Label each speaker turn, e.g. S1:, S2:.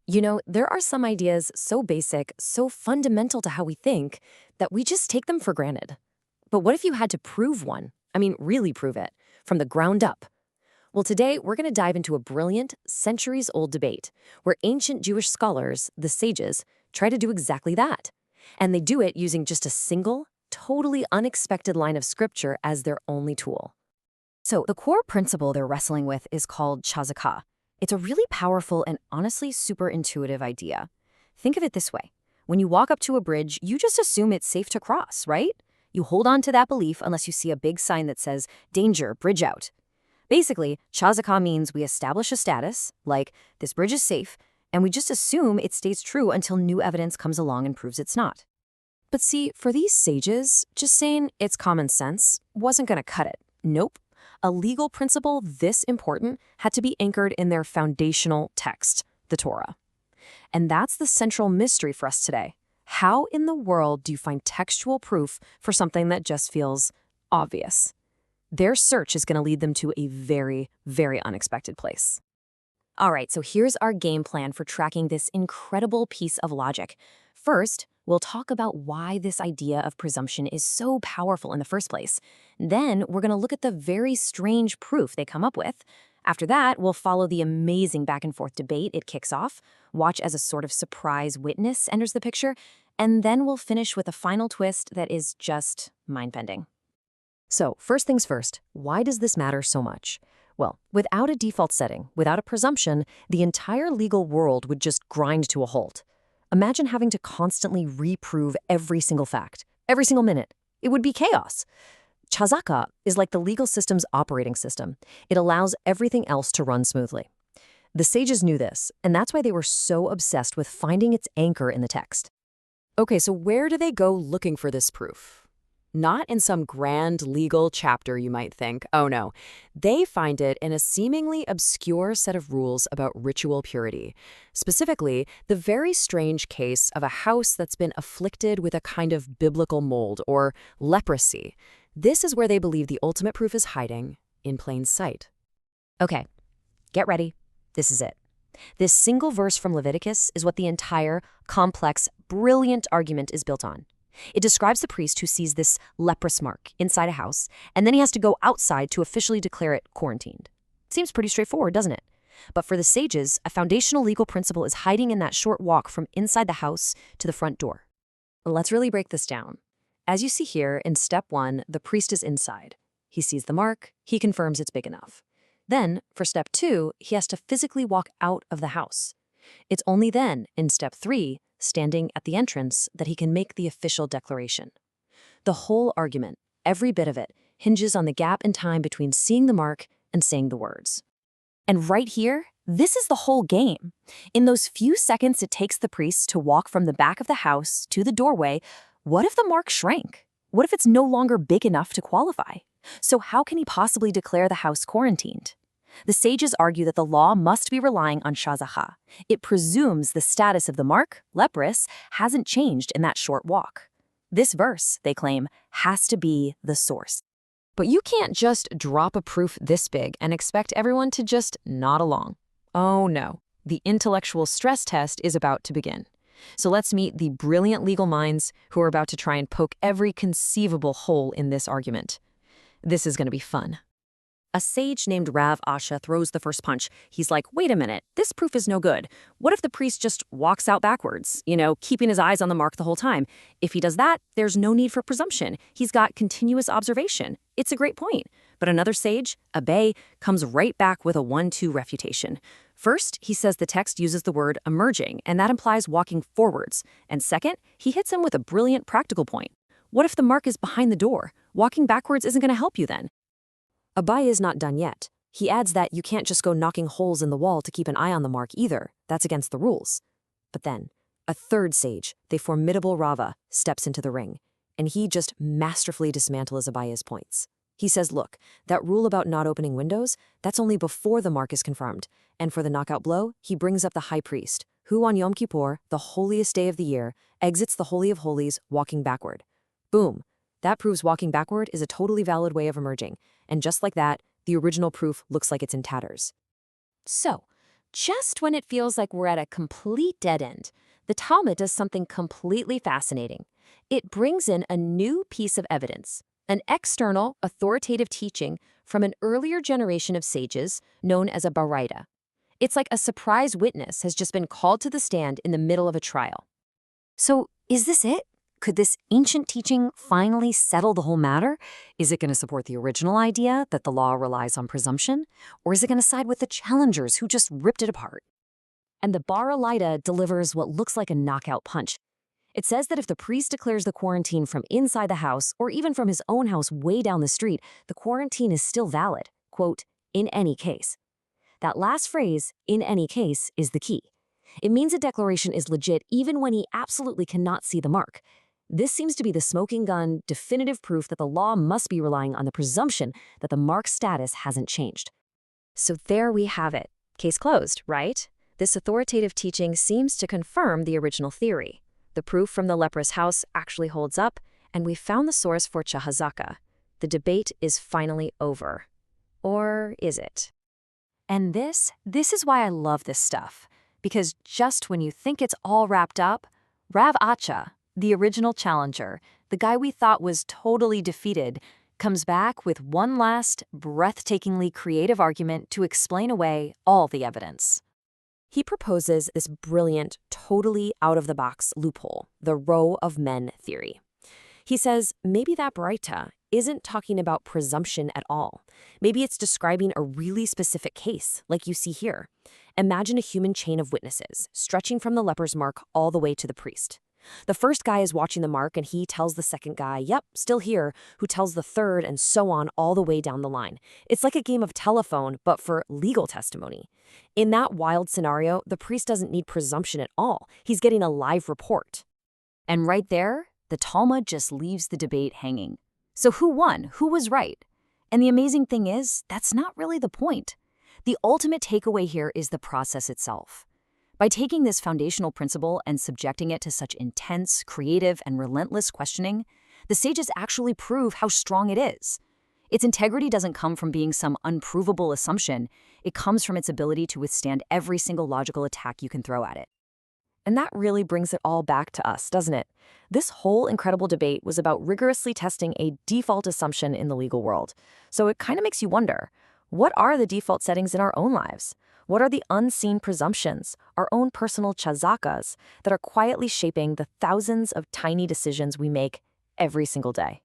S1: You know, there are some ideas so basic, so fundamental to how we think, that we just take them for granted. But what if you had to prove one? I mean, really prove it, from the ground up? Well, today we're going to dive into a brilliant, centuries-old debate where ancient Jewish scholars, the sages, try to do exactly that. And they do it using just a single, totally unexpected line of scripture as their only tool. So the core principle they're wrestling with is called ḥazakah. It's a really powerful and honestly super intuitive idea. Think of it this way. When you walk up to a bridge, you just assume it's safe to cross, right? You hold on to that belief unless you see a big sign that says, "Danger, bridge out." Basically, ḥazakah means we establish a status, like, this bridge is safe, and we just assume it stays true until new evidence comes along and proves it's not. But see, for these sages, just saying it's common sense wasn't going to cut it. Nope. A legal principle this important had to be anchored in their foundational text, the Torah. And that's the central mystery for us today. How in the world do you find textual proof for something that just feels obvious? Their search is going to lead them to a very, very unexpected place. All right, so here's our game plan for tracking this incredible piece of logic. First, we'll talk about why this idea of presumption is so powerful in the first place. Then, we're going to look at the very strange proof they come up with. After that, we'll follow the amazing back-and-forth debate it kicks off, watch as a sort of surprise witness enters the picture, and then we'll finish with a final twist that is just mind-bending. So, first things first, why does this matter so much? Well, without a default setting, without a presumption, the entire legal world would just grind to a halt. Imagine having to constantly reprove every single fact, every single minute. It would be chaos. ḥazakah is like the legal system's operating system. It allows everything else to run smoothly. The sages knew this, and that's why they were so obsessed with finding its anchor in the text. Okay, so where do they go looking for this proof? Not in some grand legal chapter, you might think. Oh no. They find it in a seemingly obscure set of rules about ritual purity. Specifically, the very strange case of a house that's been afflicted with a kind of biblical mold, or leprosy. This is where they believe the ultimate proof is hiding, in plain sight. Okay, get ready. This is it. This single verse from Leviticus is what the entire, complex, brilliant argument is built on. It describes the priest who sees this leprous mark inside a house, and then he has to go outside to officially declare it quarantined. Seems pretty straightforward, doesn't it? But for the sages, a foundational legal principle is hiding in that short walk from inside the house to the front door. Let's really break this down. As you see here, in step 1, the priest is inside. He sees the mark, he confirms it's big enough. Then, for step 2, he has to physically walk out of the house. It's only then, in step 3, standing at the entrance, that he can make the official declaration. The whole argument, every bit of it, hinges on the gap in time between seeing the mark and saying the words. And right here, this is the whole game. In those few seconds it takes the priest to walk from the back of the house to the doorway, what if the mark shrank? What if it's no longer big enough to qualify? So how can he possibly declare the house quarantined? The sages argue that the law must be relying on ḥazakah. It presumes the status of the mark, leprous, hasn't changed in that short walk. This verse, they claim, has to be the source. But you can't just drop a proof this big and expect everyone to just nod along. Oh no, the intellectual stress test is about to begin. So let's meet the brilliant legal minds who are about to try and poke every conceivable hole in this argument. This is going to be fun. A sage named Rav Aḥa throws the first punch. He's like, wait a minute, this proof is no good. What if the priest just walks out backwards, keeping his eyes on the mark the whole time? If he does that, there's no need for presumption. He's got continuous observation. It's a great point. But another sage, Abaye, comes right back with a 1-2 refutation. First, he says the text uses the word emerging, and that implies walking forwards. And second, he hits him with a brilliant practical point. What if the mark is behind the door? Walking backwards isn't going to help you then. Abaye is not done yet. He adds that you can't just go knocking holes in the wall to keep an eye on the mark either. That's against the rules. But then, a third sage, the formidable Rav Aḥa, steps into the ring, and he just masterfully dismantles Abaye's points. He says, look, that rule about not opening windows, that's only before the mark is confirmed. And for the knockout blow, he brings up the high priest, who on Yom Kippur, the holiest day of the year, exits the Holy of Holies walking backward. Boom. That proves walking backward is a totally valid way of emerging. And just like that, the original proof looks like it's in tatters. So, just when it feels like we're at a complete dead end, the Talmud does something completely fascinating. It brings in a new piece of evidence, an external, authoritative teaching from an earlier generation of sages known as a baraita. It's like a surprise witness has just been called to the stand in the middle of a trial. So, is this it? Could this ancient teaching finally settle the whole matter? Is it going to support the original idea that the law relies on presumption? Or is it going to side with the challengers who just ripped it apart? And the Baraita delivers what looks like a knockout punch. It says that if the priest declares the quarantine from inside the house or even from his own house way down the street, the quarantine is still valid, quote, in any case. That last phrase, in any case, is the key. It means a declaration is legit even when he absolutely cannot see the mark. This seems to be the smoking gun, definitive proof that the law must be relying on the presumption that the mark's status hasn't changed. So there we have it. Case closed, right? This authoritative teaching seems to confirm the original theory. The proof from the leprous house actually holds up, and we've found the source for ḥazakah. The debate is finally over. Or is it? And this is why I love this stuff. Because just when you think it's all wrapped up, Rav Aḥa, the original challenger, the guy we thought was totally defeated, comes back with one last, breathtakingly creative argument to explain away all the evidence. He proposes this brilliant, totally out-of-the-box loophole, the row of men theory. He says maybe that baraita isn't talking about presumption at all. Maybe it's describing a really specific case, like you see here. Imagine a human chain of witnesses, stretching from the leper's mark all the way to the priest. The first guy is watching the mark and he tells the second guy, yep, still here, who tells the third, and so on all the way down the line. It's like a game of telephone, but for legal testimony. In that wild scenario, the priest doesn't need presumption at all. He's getting a live report. And right there, the Talmud just leaves the debate hanging. So who won? Who was right? And the amazing thing is, that's not really the point. The ultimate takeaway here is the process itself. By taking this foundational principle and subjecting it to such intense, creative, and relentless questioning, the sages actually prove how strong it is. Its integrity doesn't come from being some unprovable assumption. It comes from its ability to withstand every single logical attack you can throw at it. And that really brings it all back to us, doesn't it? This whole incredible debate was about rigorously testing a default assumption in the legal world. So it kind of makes you wonder, what are the default settings in our own lives? What are the unseen presumptions, our own personal ḥazakahs, that are quietly shaping the thousands of tiny decisions we make every single day?